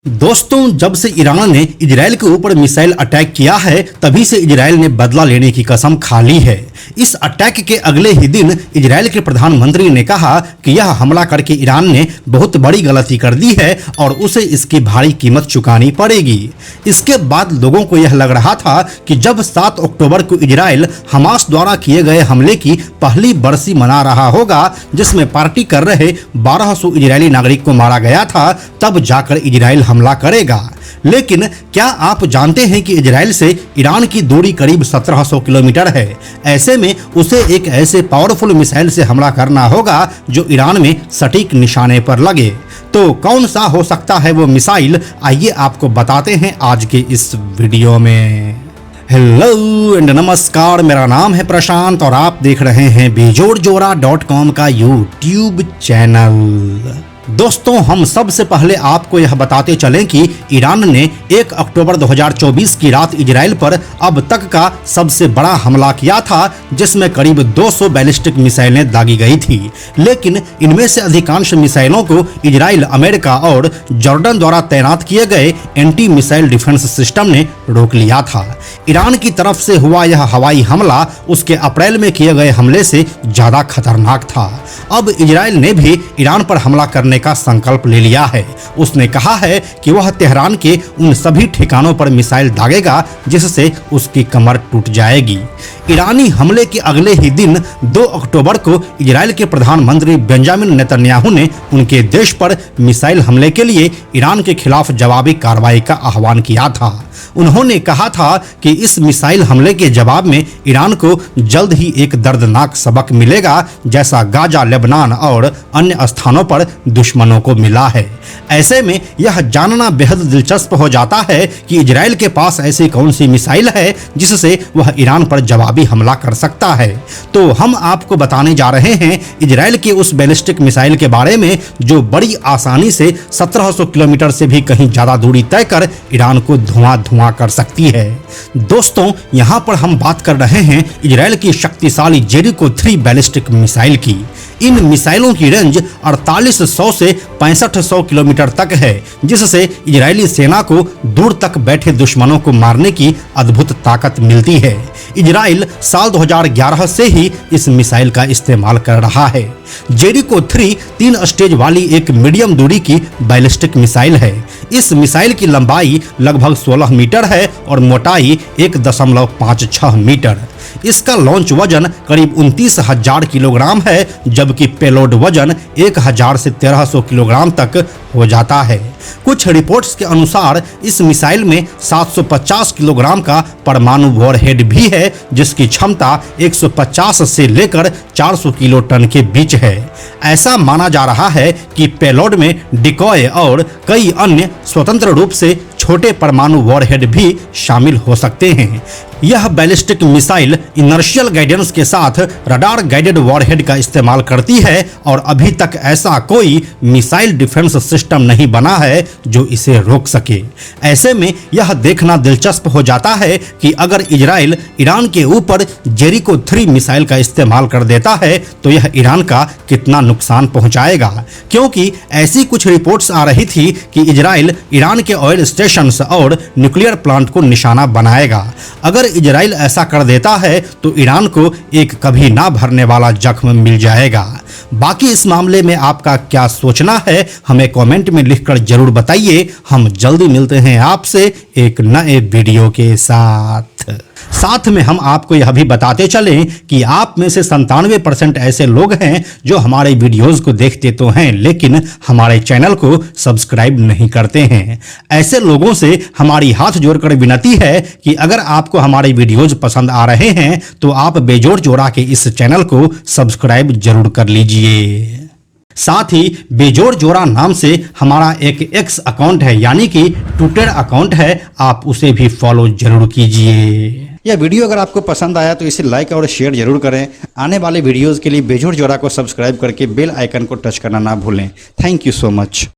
दोस्तों, जब से ईरान ने इजराइल के ऊपर मिसाइल अटैक किया है तभी से इजराइल ने बदला लेने की कसम खा ली है। इस अटैक के अगले ही दिन इजराइल के प्रधानमंत्री ने कहा कि यह हमला करके ईरान ने बहुत बड़ी गलती कर दी है और उसे इसकी भारी कीमत चुकानी पड़ेगी। इसके बाद लोगों को यह लग रहा था कि जब 7 अक्टूबर को इजराइल हमास द्वारा किए गए हमले की पहली बरसी मना रहा होगा, जिसमें पार्टी कर रहे 1200 इजरायली नागरिक को मारा गया था, तब जाकर इजराइल हमला करेगा। लेकिन क्या आप जानते हैं कि इजराइल से ईरान की दूरी करीब 1700 किलोमीटर है। ऐसे में उसे एक ऐसे पावरफुल मिसाइल से हमला करना होगा जो ईरान में सटीक निशाने पर लगे। तो कौन सा हो सकता है वो मिसाइल, आइए आपको बताते हैं आज के इस वीडियो में। हेलो एंड नमस्कार, मेरा नाम है प्रशांत और आप देख रहे हैं बेजोड़जोड़ा.com का यूट्यूब चैनल। दोस्तों, हम सबसे पहले आपको यह बताते चलें कि ईरान ने 1 अक्टूबर 2024 की रात इजराइल पर अब तक का सबसे बड़ा हमला किया था, जिसमें करीब 200 बैलिस्टिक मिसाइलें दागी गई थी। लेकिन इनमें से अधिकांश मिसाइलों को इजराइल, अमेरिका और जॉर्डन द्वारा तैनात किए गए एंटी मिसाइल डिफेंस सिस्टम ने रोक लिया था। ईरान की तरफ से हुआ यह हवाई हमला उसके अप्रैल में किए गए हमले से ज्यादा खतरनाक था। अब इजराइल ने भी ईरान पर हमला करने का संकल्प ले लिया है। उसने कहा है कि वह तेहरान के उन सभी ठिकानों पर मिसाइल दागेगा जिससे उसकी कमर टूट जाएगी। ईरानी हमले के अगले ही दिन 2 अक्टूबर को इजराइल के प्रधानमंत्री बेंजामिन नेतन्याहू ने उनके देश पर मिसाइल हमले के लिए ईरान के खिलाफ जवाबी कार्रवाई का आह्वान किया था। उन्होंने कहा था कि इस मिसाइल हमले के जवाब में ईरान को जल्द ही एक दर्दनाक सबक मिलेगा, जैसा गाजा, लेबनान और अन्य स्थानों पर दुश्मनों को मिला है। ऐसे में यह जानना बेहद दिलचस्प हो जाता है कि इजराइल के पास ऐसी कौन सी मिसाइल है जिससे वह ईरान पर जवाबी हमला कर सकता है। तो हम आपको बताने जा रहे हैं इजराइल के उस बैलिस्टिक मिसाइल के बारे में जो बड़ी आसानी से 1700 किलोमीटर से भी कहीं ज्यादा दूरी तय कर ईरान को धुआं कर सकती है। दोस्तों, यहाँ पर हम बात कर रहे हैं इजराइल की शक्तिशाली जेरिको 3 बैलिस्टिक मिसाइल की। इन मिसाइलों की रेंज 4800 से 6500 किलोमीटर तक है, जिससे इजरायली सेना को दूर तक बैठे दुश्मनों को मारने की अद्भुत ताकत मिलती है। इजराइल साल 2011 से ही इस मिसाइल का इस्तेमाल कर रहा है। जेरिको 3 3 स्टेज वाली एक मीडियम दूरी की बैलिस्टिक मिसाइल है। इस मिसाइल की लंबाई लगभग 16 मीटर है और मोटाई 1.56 मीटर। इसका लॉन्च वजन करीब 29,000 किलोग्राम है, जबकि पेलोड वजन 1000 से 1300 किलोग्राम तक हो जाता है। कुछ रिपोर्ट्स के अनुसार इस मिसाइल में 750 किलोग्राम का परमाणु वॉरहेड भी है, जिसकी क्षमता 150 से लेकर 400 किलो टन के बीच है। ऐसा माना जा रहा है कि पेलोड में डिकॉय और कई अन्य स्वतंत्र रूप से छोटे परमाणु वॉरहेड भी शामिल हो सकते हैं। यह बैलिस्टिक मिसाइल इनर्शियल गाइडेंस के साथ रडार गाइडेड वॉरहेड का इस्तेमाल करती है और अभी तक ऐसा कोई मिसाइल डिफेंस सिस्टम नहीं बना है जो इसे रोक सके। ऐसे में यह देखना दिलचस्प हो जाता है कि अगर इजराइल ईरान के ऊपर जेरिको 3 मिसाइल का इस्तेमाल कर देता है तो यह ईरान का कितना नुकसान पहुंचाएगा, क्योंकि ऐसी कुछ रिपोर्ट्स आ रही थी कि इजराइल ईरान के ऑयल स्टेशंस और न्यूक्लियर प्लांट को निशाना बनाएगा। अगर इजराइल ऐसा कर देता है तो ईरान को एक कभी ना भरने वाला जख्म मिल जाएगा। बाकी इस मामले में आपका क्या सोचना है, हमें कमेंट में लिखकर जरूर बताइए। हम जल्दी मिलते हैं आपसे एक नए वीडियो के साथ में हम आपको यह भी बताते चलें कि आप में से 97% ऐसे लोग हैं जो हमारे वीडियोस को देखते तो हैं लेकिन हमारे चैनल को सब्सक्राइब नहीं करते हैं। ऐसे लोगों से हमारी हाथ जोड़कर विनती है कि अगर आपको हमारे वीडियोस पसंद आ रहे हैं तो आप बेजोड़ जोड़ा के इस चैनल को सब्सक्राइब जरूर कर लीजिए। साथ ही बेजोड़ जोड़ा नाम से हमारा एक एक्स अकाउंट है, यानी कि ट्विटर अकाउंट है, आप उसे भी फॉलो जरूर कीजिए। यह वीडियो अगर आपको पसंद आया तो इसे लाइक और शेयर जरूर करें। आने वाले वीडियोस के लिए बेजोड़ जोड़ा को सब्सक्राइब करके बेल आइकन को टच करना ना भूलें। Thank you so much.